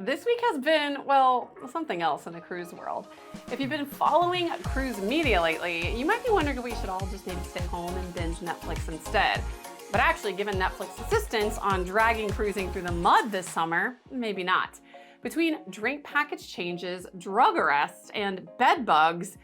This week has been, well, something else in the cruise world. If you've been following cruise media lately, you might be wondering if we should all just maybe stay home and binge Netflix instead. But actually, given Netflix's insistence on dragging cruising through the mud this summer, maybe not. Between drink package changes, drug arrests, and bed bugs,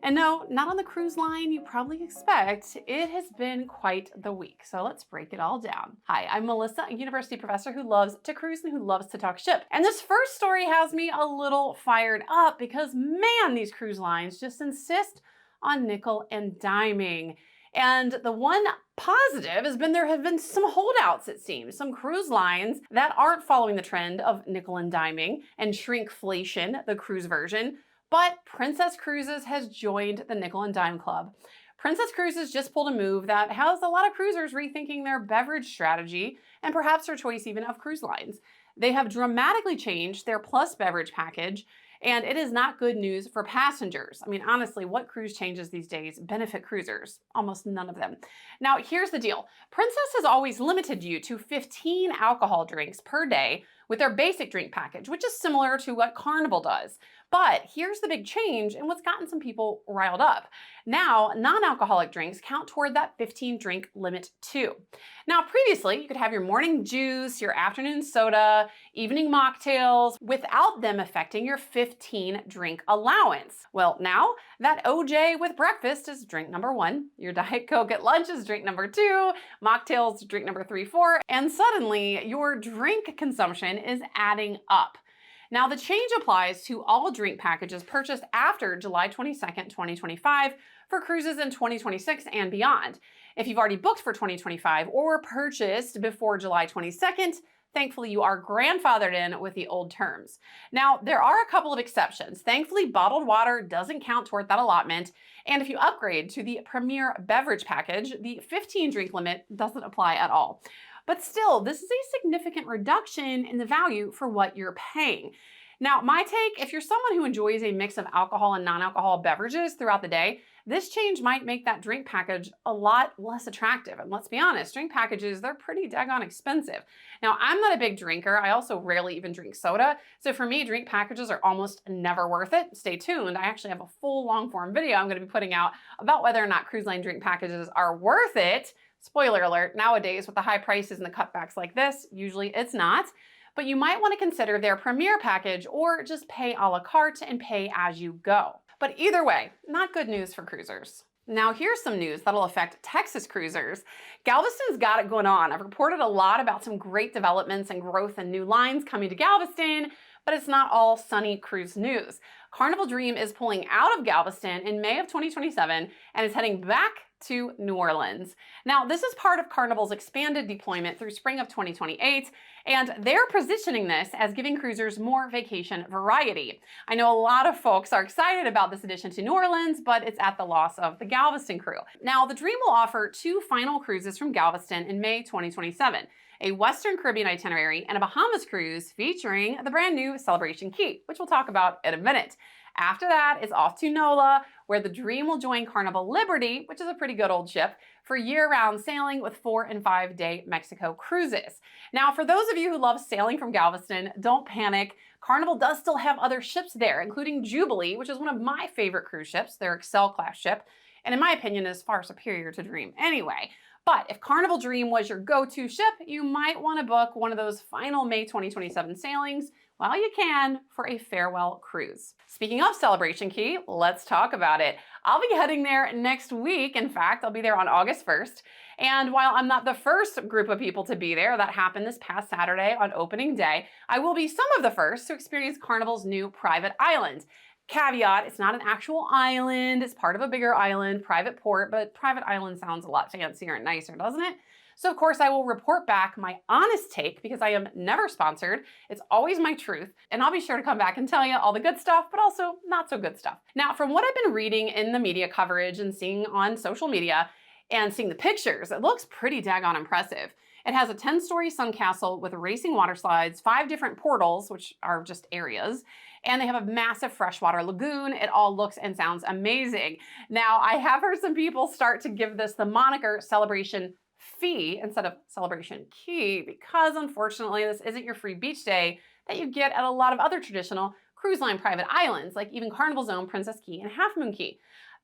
and no, not on the cruise line you probably expect, it has been quite the week. So let's break it all down. Hi, I'm Melissa, a university professor who loves to cruise and who loves to talk ship. And this first story has me a little fired up because, man, these cruise lines just insist on nickel and diming. And the one positive has been there have been some holdouts, it seems. Some cruise lines that aren't following the trend of nickel and diming and shrinkflation, the cruise version. But Princess Cruises has joined the Nickel and Dime Club. Princess Cruises just pulled a move that has a lot of cruisers rethinking their beverage strategy and perhaps their choice even of cruise lines. They have dramatically changed their plus beverage package, and it is not good news for passengers. I mean, honestly, what cruise changes these days benefit cruisers? Almost none of them. Now, here's the deal. Princess has always limited you to 15 alcohol drinks per day with their basic drink package, which is similar to what Carnival does. But here's the big change and what's gotten some people riled up. Now, non-alcoholic drinks count toward that 15 drink limit too. Now, previously, you could have your morning juice, your afternoon soda, evening mocktails without them affecting your 15 drink allowance. Well, now that OJ with breakfast is drink number 1, your Diet Coke at lunch is drink number 2, mocktails drink number 3, 4, and suddenly your drink consumption is adding up. Now, the change applies to all drink packages purchased after July 22nd, 2025 for cruises in 2026 and beyond. If you've already booked for 2025 or purchased before July 22nd, thankfully you are grandfathered in with the old terms. Now, there are a couple of exceptions. Thankfully, bottled water doesn't count toward that allotment. And if you upgrade to the Premier Beverage Package, the 15 drink limit doesn't apply at all. But still, this is a significant reduction in the value for what you're paying. Now, my take, if you're someone who enjoys a mix of alcohol and non-alcohol beverages throughout the day, this change might make that drink package a lot less attractive. And let's be honest, drink packages, they're pretty daggone expensive. Now, I'm not a big drinker. I also rarely even drink soda. So for me, drink packages are almost never worth it. Stay tuned. I actually have a full long form video I'm going to be putting out about whether or not cruise line drink packages are worth it. Spoiler alert, nowadays with the high prices and the cutbacks like this, usually it's not. But you might want to consider their Premier package or just pay a la carte and pay as you go. But either way, not good news for cruisers. Now here's some news that'll affect Texas cruisers. Galveston's got it going on. I've reported a lot about some great developments and growth and new lines coming to Galveston, but it's not all sunny cruise news. Carnival Dream is pulling out of Galveston in May of 2027 and is heading back to New Orleans. Now, this is part of Carnival's expanded deployment through spring of 2028, and they're positioning this as giving cruisers more vacation variety. I know a lot of folks are excited about this addition to New Orleans, but it's at the loss of the Galveston crew. Now, the Dream will offer 2 final cruises from Galveston in May 2027. A Western Caribbean itinerary and a Bahamas cruise featuring the brand new Celebration Key, which we'll talk about in a minute. After that, it's off to NOLA, where the Dream will join Carnival Liberty, which is a pretty good old ship, for year-round sailing with 4- and 5-day Mexico cruises. Now, for those of you who love sailing from Galveston, don't panic. Carnival does still have other ships there, including Jubilee, which is one of my favorite cruise ships, their Excel-class ship, and in my opinion is far superior to Dream anyway. But if Carnival Dream was your go-to ship, you might want to book one of those final May 2027 sailings while you can for a farewell cruise. Speaking of Celebration Key, let's talk about it. I'll be heading there next week. In fact, I'll be there on August 1st. And while I'm not the first group of people to be there, that happened this past Saturday on opening day, I will be some of the first to experience Carnival's new private island. Caveat, it's not an actual island, it's part of a bigger island, private port, but private island sounds a lot fancier and nicer, doesn't it? So of course I will report back my honest take because I am never sponsored. It's always my truth. And I'll be sure to come back and tell you all the good stuff, but also not so good stuff. Now, from what I've been reading in the media coverage and seeing on social media and seeing the pictures, it looks pretty daggone impressive. It has a 10-story sun castle with racing water slides, 5 different portals, which are just areas, and they have a massive freshwater lagoon. It all looks and sounds amazing. Now, I have heard some people start to give this the moniker Celebration Fee instead of Celebration Key because unfortunately this isn't your free beach day. that you get at a lot of other traditional cruise line private islands, like even Carnival's own Princess Key and Half Moon Key.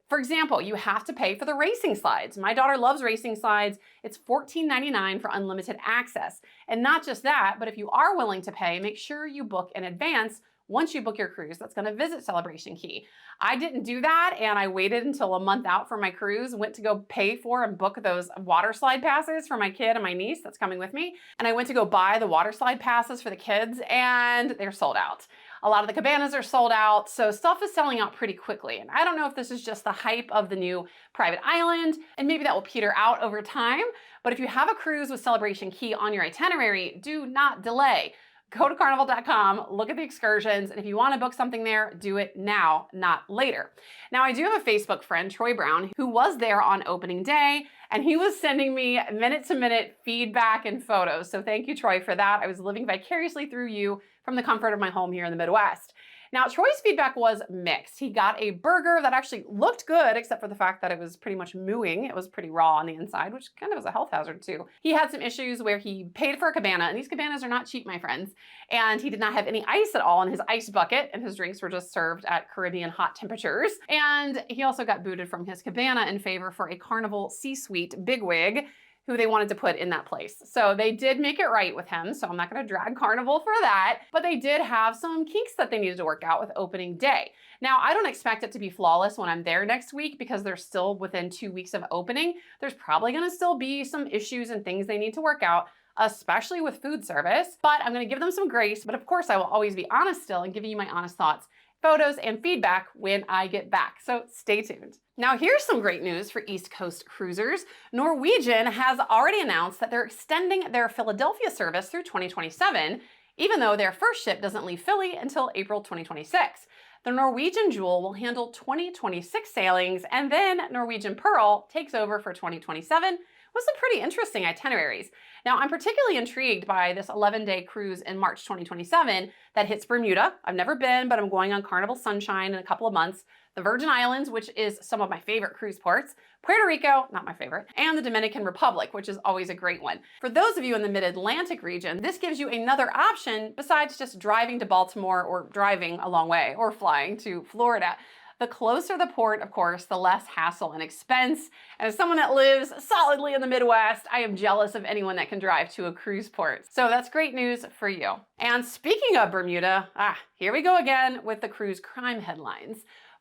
For example, you have to pay for the racing slides. My daughter loves racing slides. It's $14.99 for unlimited access. And not just that, but if you are willing to pay, make sure you book in advance once you book your cruise that's going to visit Celebration Key. I didn't do that, and I waited until a month out for my cruise, went to go pay for and book those water slide passes for my kid and my niece that's coming with me. And I went to go buy the water slide passes for the kids, and they're sold out. A lot of the cabanas are sold out, so stuff is selling out pretty quickly. And I don't know if this is just the hype of the new private island, and maybe that will peter out over time. But if you have a cruise with Celebration Key on your itinerary, do not delay. Go to carnival.com, look at the excursions, and if you want to book something there, do it now, not later. Now, I do have a Facebook friend, Troy Brown, who was there on opening day, and he was sending me minute-to-minute feedback and photos. So thank you, Troy, for that. I was living vicariously through you from the comfort of my home here in the Midwest. Now, Troy's feedback was mixed. He got a burger that actually looked good, except for the fact that it was pretty much mooing. It was pretty raw on the inside, which kind of is a health hazard too. He had some issues where he paid for a cabana, and these cabanas are not cheap, my friends. And he did not have any ice at all in his ice bucket, and his drinks were just served at Caribbean hot temperatures. And he also got booted from his cabana in favor for a Carnival C-suite bigwig who they wanted to put in that place. So they did make it right with him, so I'm not gonna drag Carnival for that, but they did have some kinks that they needed to work out with opening day. Now, I don't expect it to be flawless when I'm there next week because they're still within 2 weeks of opening. There's probably gonna still be some issues and things they need to work out, especially with food service, but I'm gonna give them some grace. But of course, I will always be honest still and giving you my honest thoughts, photos, and feedback when I get back. So stay tuned. Now, here's some great news for East Coast cruisers. Norwegian has already announced that they're extending their Philadelphia service through 2027, even though their first ship doesn't leave Philly until April 2026. The Norwegian Jewel will handle 2026 sailings, and then Norwegian Pearl takes over for 2027 with some pretty interesting itineraries. Now, I'm particularly intrigued by this 11-day cruise in March 2027 that hits Bermuda. I've never been, but I'm going on Carnival Sunshine in a couple of months. The Virgin Islands, which is some of my favorite cruise ports, Puerto Rico, not my favorite, and the Dominican Republic, which is always a great one. For those of you in the Mid-Atlantic region, this gives you another option besides just driving to Baltimore or driving a long way or flying to Florida. The closer the port, of course, the less hassle and expense. And as someone that lives solidly in the Midwest, I am jealous of anyone that can drive to a cruise port. So that's great news for you. And speaking of Bermuda, here we go again with the cruise crime headlines.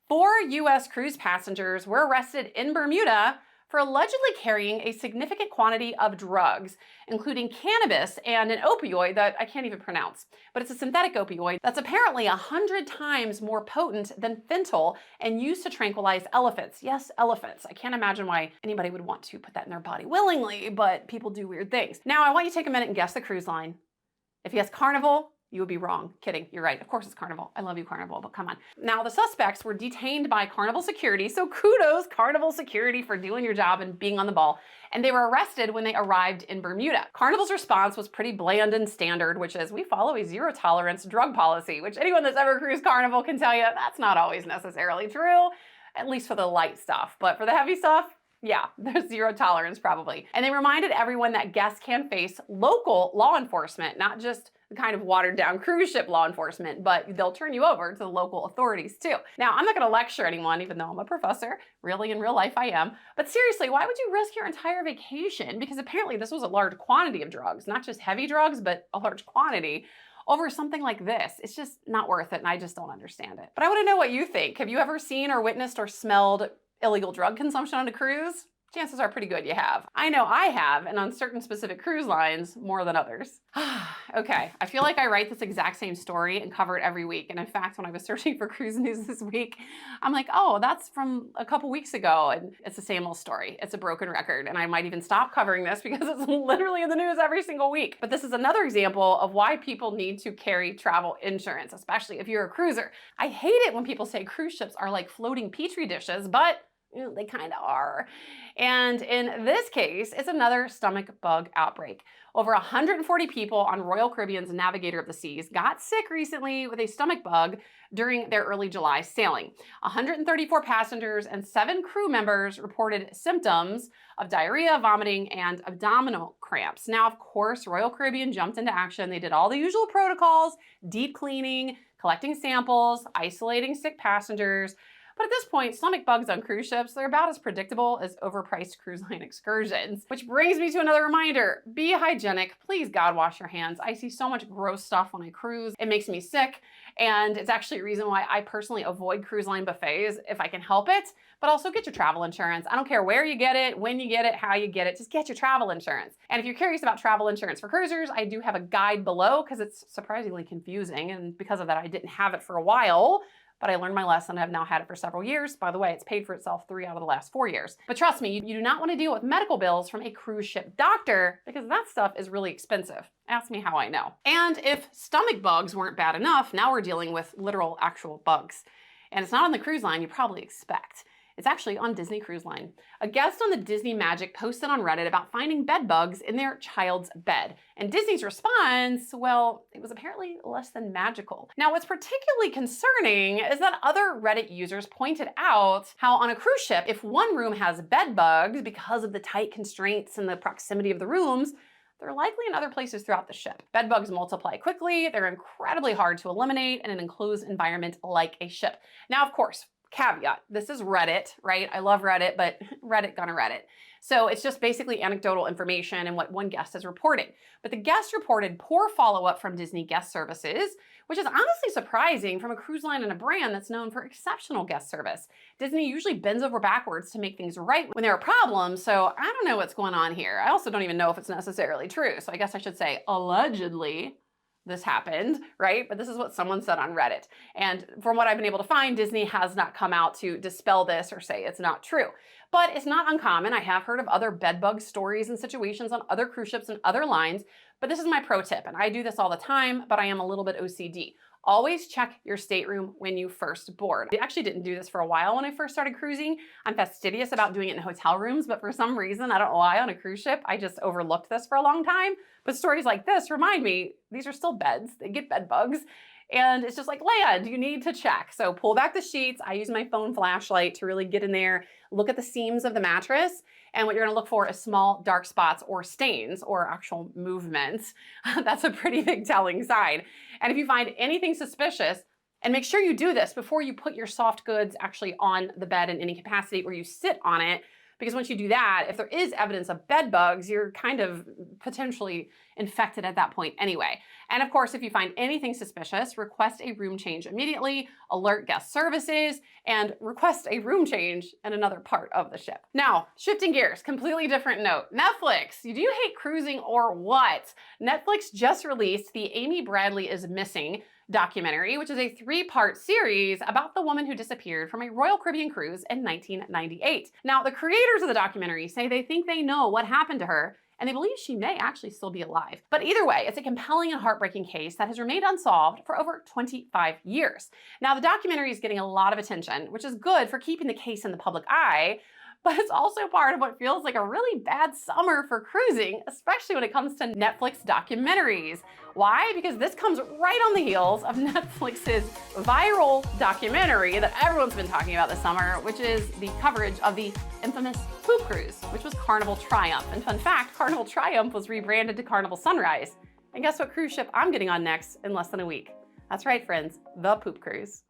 4 U.S. cruise passengers were arrested in Bermuda for allegedly carrying a significant quantity of drugs, including cannabis and an opioid that I can't even pronounce, but it's a synthetic opioid that's apparently 100 times more potent than fentanyl and used to tranquilize elephants. Yes, elephants. I can't imagine why anybody would want to put that in their body willingly, but people do weird things. Now, I want you to take a minute and guess the cruise line. If you guess Carnival, you would be wrong. Kidding, you're right. Of course it's Carnival. I love you, Carnival, but come on. Now, the suspects were detained by Carnival security, so kudos, Carnival security, for doing your job and being on the ball. And they were arrested when they arrived in Bermuda. Carnival's response was pretty bland and standard, which is we follow a zero tolerance drug policy, which anyone that's ever cruised Carnival can tell you that's not always necessarily true, at least for the light stuff. But for the heavy stuff, yeah, there's zero tolerance probably. And they reminded everyone that guests can face local law enforcement, not just the kind of watered down cruise ship law enforcement, but they'll turn you over to the local authorities too. Now, I'm not gonna lecture anyone, even though I'm a professor. Really, in real life, I am. But seriously, why would you risk your entire vacation? Because apparently this was a large quantity of drugs, not just heavy drugs, but a large quantity over something like this. It's just not worth it, and I just don't understand it. But I wanna know what you think. Have you ever seen or witnessed or smelled illegal drug consumption on a cruise? Chances are pretty good you have. I know I have, and on certain specific cruise lines, more than others. Okay, I feel like I write this exact same story and cover it every week. And in fact, when I was searching for cruise news this week, I'm like, oh, that's from a couple weeks ago. And it's the same old story. It's a broken record. And I might even stop covering this because it's literally in the news every single week. But this is another example of why people need to carry travel insurance, especially if you're a cruiser. I hate it when people say cruise ships are like floating petri dishes, but They kind of are. And in this case, it's another stomach bug outbreak. Over 140 people on Royal Caribbean's Navigator of the Seas got sick recently with a stomach bug during their early July sailing. 134 passengers and 7 crew members reported symptoms of diarrhea, vomiting, and abdominal cramps. Now, of course, Royal Caribbean jumped into action. They did all the usual protocols, deep cleaning, collecting samples, isolating sick passengers. But at this point, stomach bugs on cruise ships, they're about as predictable as overpriced cruise line excursions. Which brings me to another reminder, be hygienic. Please, God, wash your hands. I see so much gross stuff when I cruise. It makes me sick, and it's actually a reason why I personally avoid cruise line buffets if I can help it. But also get your travel insurance. I don't care where you get it, when you get it, how you get it, just get your travel insurance. And if you're curious about travel insurance for cruisers, I do have a guide below because it's surprisingly confusing, and because of that, I didn't have it for a while. But I learned my lesson. I've now had it for several years. By the way, it's paid for itself 3 out of the last 4 years. But trust me, you do not want to deal with medical bills from a cruise ship doctor because that stuff is really expensive. Ask me how I know. And if stomach bugs weren't bad enough, now we're dealing with literal actual bugs. And it's not on the cruise line you probably expect. It's actually on Disney Cruise Line. A guest on the Disney Magic posted on Reddit about finding bed bugs in their child's bed. And Disney's response, well, it was apparently less than magical. Now, what's particularly concerning is that other Reddit users pointed out how on a cruise ship, if one room has bed bugs because of the tight constraints and the proximity of the rooms, they're likely in other places throughout the ship. Bed bugs multiply quickly, they're incredibly hard to eliminate in an enclosed environment like a ship. Now, of course, caveat, this is Reddit, right? I love Reddit, but Reddit gonna Reddit. So it's just basically anecdotal information and what one guest is reporting. But the guest reported poor follow-up from Disney Guest Services, which is honestly surprising from a cruise line and a brand that's known for exceptional guest service. Disney usually bends over backwards to make things right when there are problems, so I don't know what's going on here. I also don't even know if it's necessarily true, so I guess I should say allegedly this happened, right? But this is what someone said on Reddit. And from what I've been able to find, Disney has not come out to dispel this or say it's not true. But it's not uncommon. I have heard of other bed bug stories and situations on other cruise ships and other lines, but this is my pro tip, and I do this all the time, but I am a little bit OCD. Always check your stateroom when you first board. I actually didn't do this for a while when I first started cruising. I'm fastidious about doing it in hotel rooms, but for some reason, I don't know why, on a cruise ship, I just overlooked this for a long time. But stories like this remind me, these are still beds. They get bed bugs. And it's just like, land, you need to check. So pull back the sheets. I use my phone flashlight to really get in there, look at the seams of the mattress. And what you're gonna look for is small dark spots or stains or actual movements. That's a pretty big telling sign. And if you find anything suspicious, and make sure you do this before you put your soft goods actually on the bed in any capacity or you sit on it, because once you do that, if there is evidence of bed bugs, you're kind of potentially infected at that point anyway. And of course, if you find anything suspicious, request a room change immediately, alert guest services, and request a room change in another part of the ship. Now, shifting gears, completely different note. Netflix, do you hate cruising or what? Netflix just released the Amy Bradley is Missing documentary, which is a 3-part series about the woman who disappeared from a Royal Caribbean cruise in 1998. Now, the creators of the documentary say they think they know what happened to her, and they believe she may actually still be alive. But either way, it's a compelling and heartbreaking case that has remained unsolved for over 25 years. Now, the documentary is getting a lot of attention, which is good for keeping the case in the public eye, but it's also part of what feels like a really bad summer for cruising, especially when it comes to Netflix documentaries. Why? Because this comes right on the heels of Netflix's viral documentary that everyone's been talking about this summer, which is the coverage of the infamous poop cruise, which was Carnival Triumph. And fun fact, Carnival Triumph was rebranded to Carnival Sunrise. And guess what cruise ship I'm getting on next in less than a week? That's right, friends, the poop cruise.